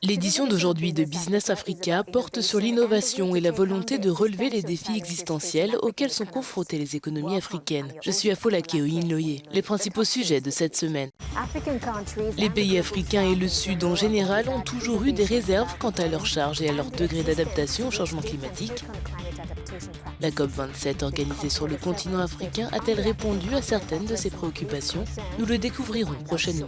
L'édition d'aujourd'hui de Business Africa porte sur l'innovation et la volonté de relever les défis existentiels auxquels sont confrontées les économies africaines. Je suis Afolake Oyinloye. Les principaux sujets de cette semaine. Les pays africains et le Sud en général ont toujours eu des réserves quant à leur charge et à leur degré d'adaptation au changement climatique. La COP27 organisée sur le continent africain a-t-elle répondu à certaines de ces préoccupations? Nous le découvrirons prochainement.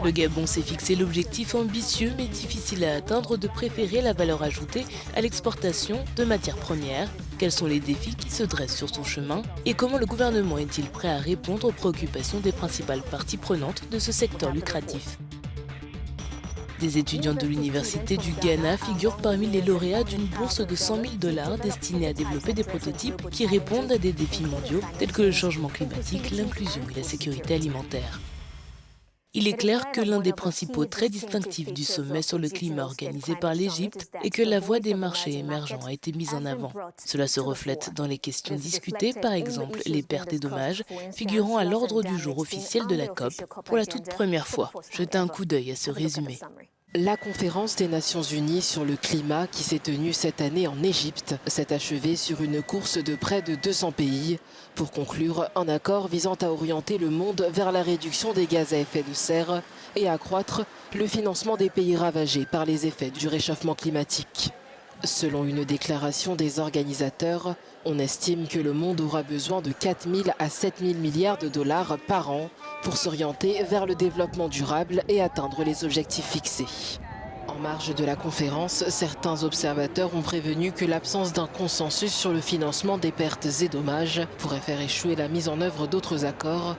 Le Gabon s'est fixé l'objectif ambitieux mais difficile à atteindre de préférer la valeur ajoutée à l'exportation de matières premières. Quels sont les défis qui se dressent sur son chemin et comment le gouvernement est-il prêt à répondre aux préoccupations des principales parties prenantes de ce secteur lucratif? Des étudiants de l'Université du Ghana figurent parmi les lauréats d'une bourse de 100 000 $ destinée à développer des prototypes qui répondent à des défis mondiaux tels que le changement climatique, l'inclusion et la sécurité alimentaire. Il est clair que l'un des principaux traits distinctifs du sommet sur le climat organisé par l'Égypte est que la voix des marchés émergents a été mise en avant. Cela se reflète dans les questions discutées, par exemple les pertes et dommages, figurant à l'ordre du jour officiel de la COP pour la toute première fois. Jetez un coup d'œil à ce résumé. La conférence des Nations Unies sur le climat qui s'est tenue cette année en Égypte s'est achevée sur une course de près de 200 pays pour conclure un accord visant à orienter le monde vers la réduction des gaz à effet de serre et accroître le financement des pays ravagés par les effets du réchauffement climatique. Selon une déclaration des organisateurs, on estime que le monde aura besoin de 4 000 à 7 000 milliards de dollars par an pour s'orienter vers le développement durable et atteindre les objectifs fixés. En marge de la conférence, certains observateurs ont prévenu que l'absence d'un consensus sur le financement des pertes et dommages pourrait faire échouer la mise en œuvre d'autres accords.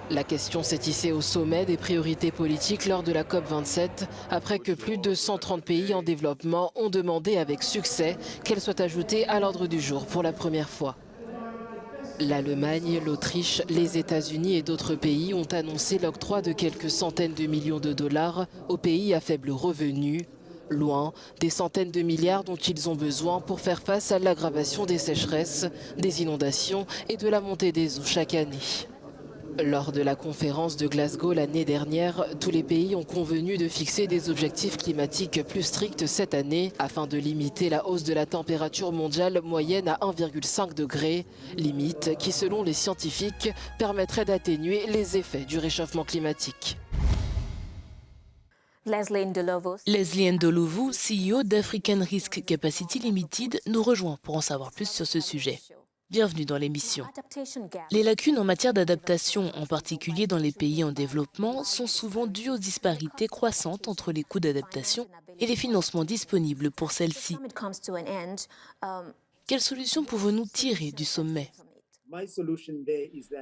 La question s'est hissée au sommet des priorités politiques lors de la COP27, après que plus de 130 pays en développement ont demandé avec succès qu'elle soit ajoutée à l'ordre du jour pour la première fois. L'Allemagne, l'Autriche, les États-Unis et d'autres pays ont annoncé l'octroi de quelques centaines de millions de dollars aux pays à faible revenu, loin des centaines de milliards dont ils ont besoin pour faire face à l'aggravation des sécheresses, des inondations et de la montée des eaux chaque année. Lors de la conférence de Glasgow l'année dernière, tous les pays ont convenu de fixer des objectifs climatiques plus stricts cette année afin de limiter la hausse de la température mondiale moyenne à 1,5 degré, limite qui selon les scientifiques permettrait d'atténuer les effets du réchauffement climatique. Leslie Ndolovu, CEO d'African Risk Capacity Limited, nous rejoint pour en savoir plus sur ce sujet. Bienvenue dans l'émission. Les lacunes en matière d'adaptation, en particulier dans les pays en développement, sont souvent dues aux disparités croissantes entre les coûts d'adaptation et les financements disponibles pour celles-ci. Quelles solutions pouvons-nous tirer du sommet ?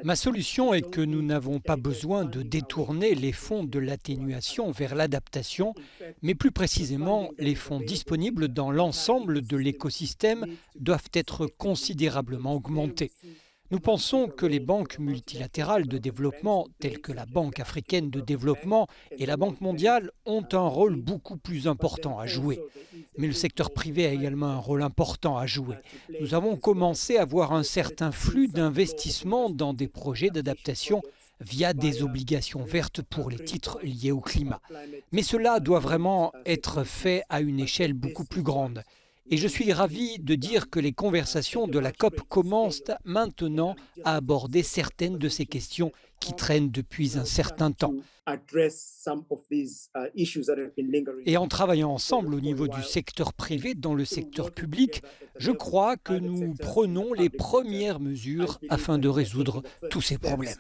Ma solution est que nous n'avons pas besoin de détourner les fonds de l'atténuation vers l'adaptation, mais plus précisément, les fonds disponibles dans l'ensemble de l'écosystème doivent être considérablement augmentés. Nous pensons que les banques multilatérales de développement, telles que la Banque africaine de développement et la Banque mondiale, ont un rôle beaucoup plus important à jouer. Mais le secteur privé a également un rôle important à jouer. Nous avons commencé à voir un certain flux d'investissement dans des projets d'adaptation via des obligations vertes pour les titres liés au climat. Mais cela doit vraiment être fait à une échelle beaucoup plus grande. Et je suis ravi de dire que les conversations de la COP commencent maintenant à aborder certaines de ces questions qui traînent depuis un certain temps. Et en travaillant ensemble au niveau du secteur privé dans le secteur public, je crois que nous prenons les premières mesures afin de résoudre tous ces problèmes.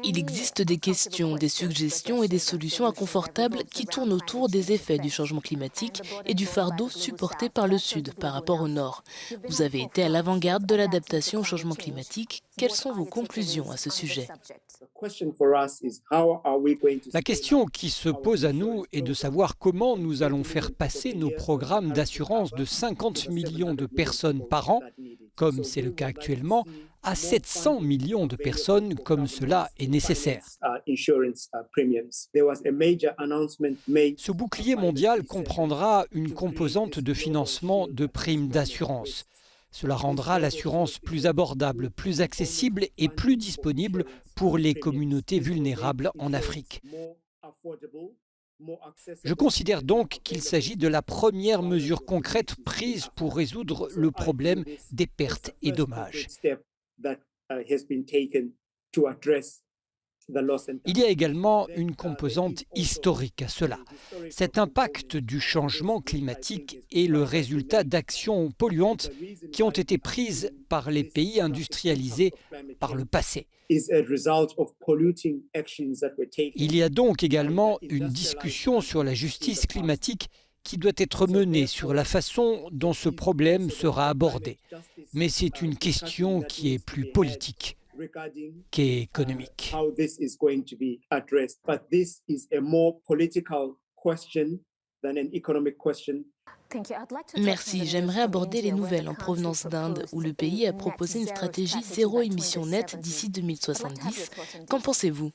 Il existe des questions, des suggestions et des solutions inconfortables qui tournent autour des effets du changement climatique et du fardeau supporté par le Sud par rapport au Nord. Vous avez été à l'avant-garde de l'adaptation au changement climatique. Quelles sont vos conclusions à ce sujet ? La question qui se pose à nous est de savoir comment nous allons faire passer nos programmes d'assurance de 50 millions de personnes par an, comme c'est le cas actuellement, à 700 millions de personnes comme cela est nécessaire. Ce bouclier mondial comprendra une composante de financement de primes d'assurance. Cela rendra l'assurance plus abordable, plus accessible et plus disponible pour les communautés vulnérables en Afrique. Je considère donc qu'il s'agit de la première mesure concrète prise pour résoudre le problème des pertes et dommages. Il y a également une composante historique à cela. Cet impact du changement climatique est le résultat d'actions polluantes qui ont été prises par les pays industrialisés par le passé. Il y a donc également une discussion sur la justice climatique qui doit être menée sur la façon dont ce problème sera abordé. Mais c'est une question qui est plus politique qu'économique. Merci. J'aimerais aborder les nouvelles en provenance d'Inde, où le pays a proposé une stratégie zéro émission nette d'ici 2070. Qu'en pensez-vous?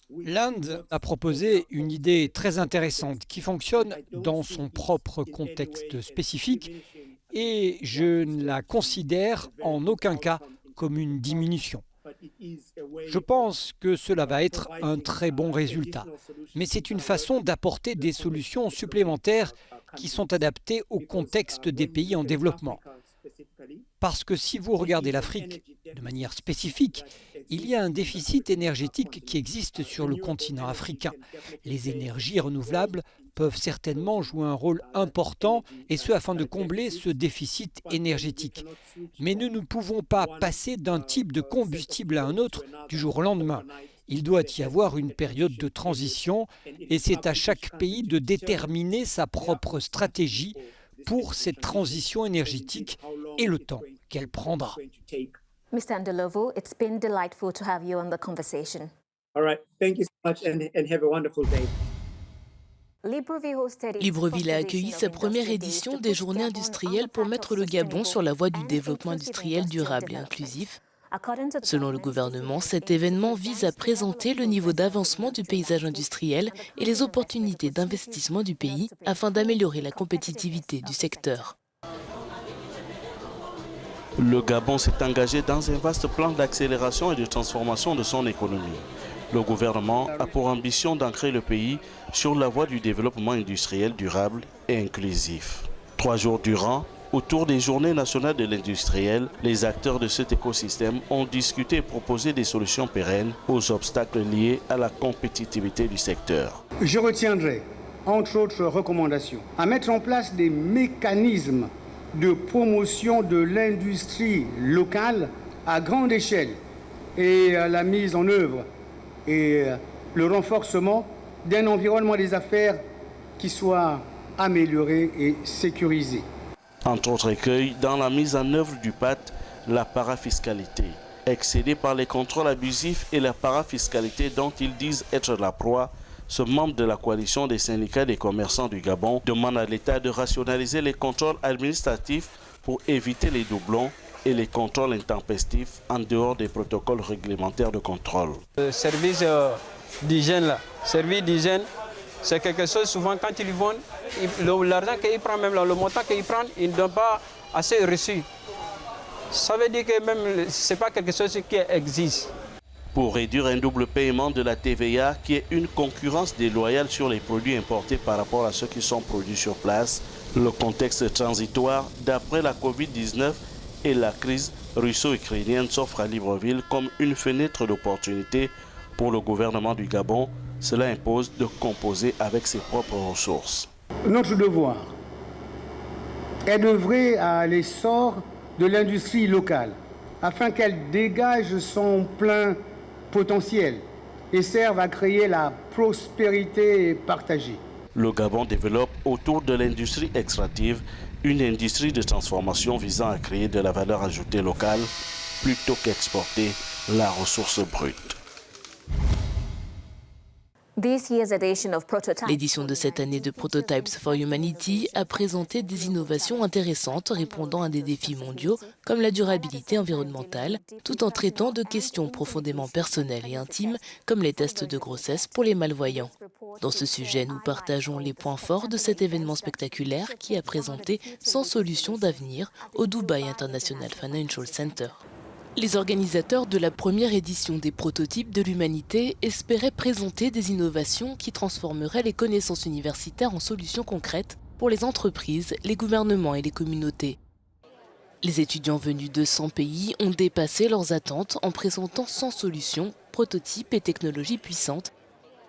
L'Inde a proposé une idée très intéressante qui fonctionne dans son propre contexte spécifique et je ne la considère en aucun cas comme une diminution. Je pense que cela va être un très bon résultat, mais c'est une façon d'apporter des solutions supplémentaires qui sont adaptées au contexte des pays en développement. Parce que si vous regardez l'Afrique de manière spécifique, il y a un déficit énergétique qui existe sur le continent africain. Les énergies renouvelables peuvent certainement jouer un rôle important, et ce afin de combler ce déficit énergétique. Mais nous ne pouvons pas passer d'un type de combustible à un autre du jour au lendemain. Il doit y avoir une période de transition et c'est à chaque pays de déterminer sa propre stratégie pour cette transition énergétique et le temps qu'elle prendra. Mr. Ndlovu, it's been delightful to have you on the conversation. All right, thank you so much and have a wonderful day. Libreville a accueilli sa première édition des Journées industrielles pour mettre le Gabon sur la voie du développement industriel durable et inclusif. Selon le gouvernement, cet événement vise à présenter le niveau d'avancement du paysage industriel et les opportunités d'investissement du pays afin d'améliorer la compétitivité du secteur. Le Gabon s'est engagé dans un vaste plan d'accélération et de transformation de son économie. Le gouvernement a pour ambition d'ancrer le pays sur la voie du développement industriel durable et inclusif. 3 jours durant, autour des Journées nationales de l'industriel, les acteurs de cet écosystème ont discuté et proposé des solutions pérennes aux obstacles liés à la compétitivité du secteur. Je retiendrai, entre autres recommandations, à mettre en place des mécanismes de promotion de l'industrie locale à grande échelle et la mise en œuvre et le renforcement d'un environnement des affaires qui soit amélioré et sécurisé. Entre autres écueils, dans la mise en œuvre du pacte, la parafiscalité. Excédé par les contrôles abusifs et la parafiscalité dont ils disent être la proie, ce membre de la coalition des syndicats des commerçants du Gabon demande à l'État de rationaliser les contrôles administratifs pour éviter les doublons et les contrôles intempestifs en dehors des protocoles réglementaires de contrôle. Le service d'hygiène, c'est quelque chose, souvent quand ils vendent, l'argent qu'ils prennent, même le montant qu'ils prennent, ils ne donnent pas assez reçu. Ça veut dire que même ce n'est pas quelque chose qui existe. Pour réduire un double paiement de la TVA qui est une concurrence déloyale sur les produits importés par rapport à ceux qui sont produits sur place, le contexte transitoire d'après la Covid-19 et la crise russo-ukrainienne s'offre à Libreville comme une fenêtre d'opportunité pour le gouvernement du Gabon. Cela impose de composer avec ses propres ressources. Notre devoir est d'œuvrer à l'essor de l'industrie locale afin qu'elle dégage son plein potentiel et serve à créer la prospérité partagée. Le Gabon développe autour de l'industrie extractive une industrie de transformation visant à créer de la valeur ajoutée locale plutôt qu'exporter la ressource brute. This year's edition of Prototype. L'édition de cette année de Prototypes for Humanity a présenté des innovations intéressantes répondant à des défis mondiaux comme la durabilité environnementale, tout en traitant de questions profondément personnelles et intimes comme les tests de grossesse pour les malvoyants. Dans ce sujet, nous partageons les points forts de cet événement spectaculaire qui a présenté 100 solutions d'avenir au Dubai International Financial Center. Les organisateurs de la première édition des prototypes de l'humanité espéraient présenter des innovations qui transformeraient les connaissances universitaires en solutions concrètes pour les entreprises, les gouvernements et les communautés. Les étudiants venus de 100 pays ont dépassé leurs attentes en présentant 100 solutions, prototypes et technologies puissantes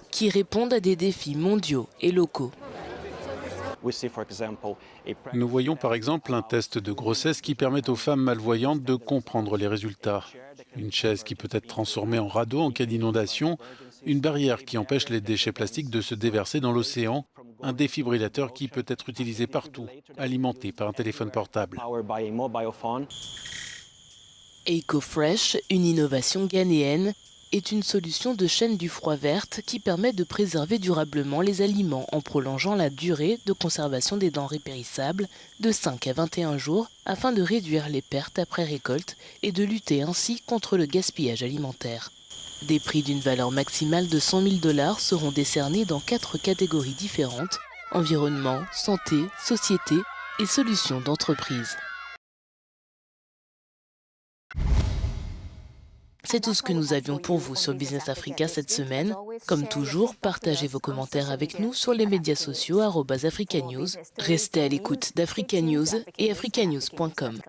qui répondent à des défis mondiaux et locaux. Nous voyons par exemple un test de grossesse qui permet aux femmes malvoyantes de comprendre les résultats. Une chaise qui peut être transformée en radeau en cas d'inondation, une barrière qui empêche les déchets plastiques de se déverser dans l'océan, un défibrillateur qui peut être utilisé partout, alimenté par un téléphone portable. EcoFresh, une innovation ghanéenne, est une solution de chaîne du froid verte qui permet de préserver durablement les aliments en prolongeant la durée de conservation des denrées périssables de 5 à 21 jours afin de réduire les pertes après récolte et de lutter ainsi contre le gaspillage alimentaire. Des prix d'une valeur maximale de 100 000 $ seront décernés dans 4 catégories différentes: environnement, santé, société et solutions d'entreprise. C'est tout ce que nous avions pour vous sur Business Africa cette semaine. Comme toujours, partagez vos commentaires avec nous sur les médias sociaux @africanews. Restez à l'écoute d'Africa News et africanews.com.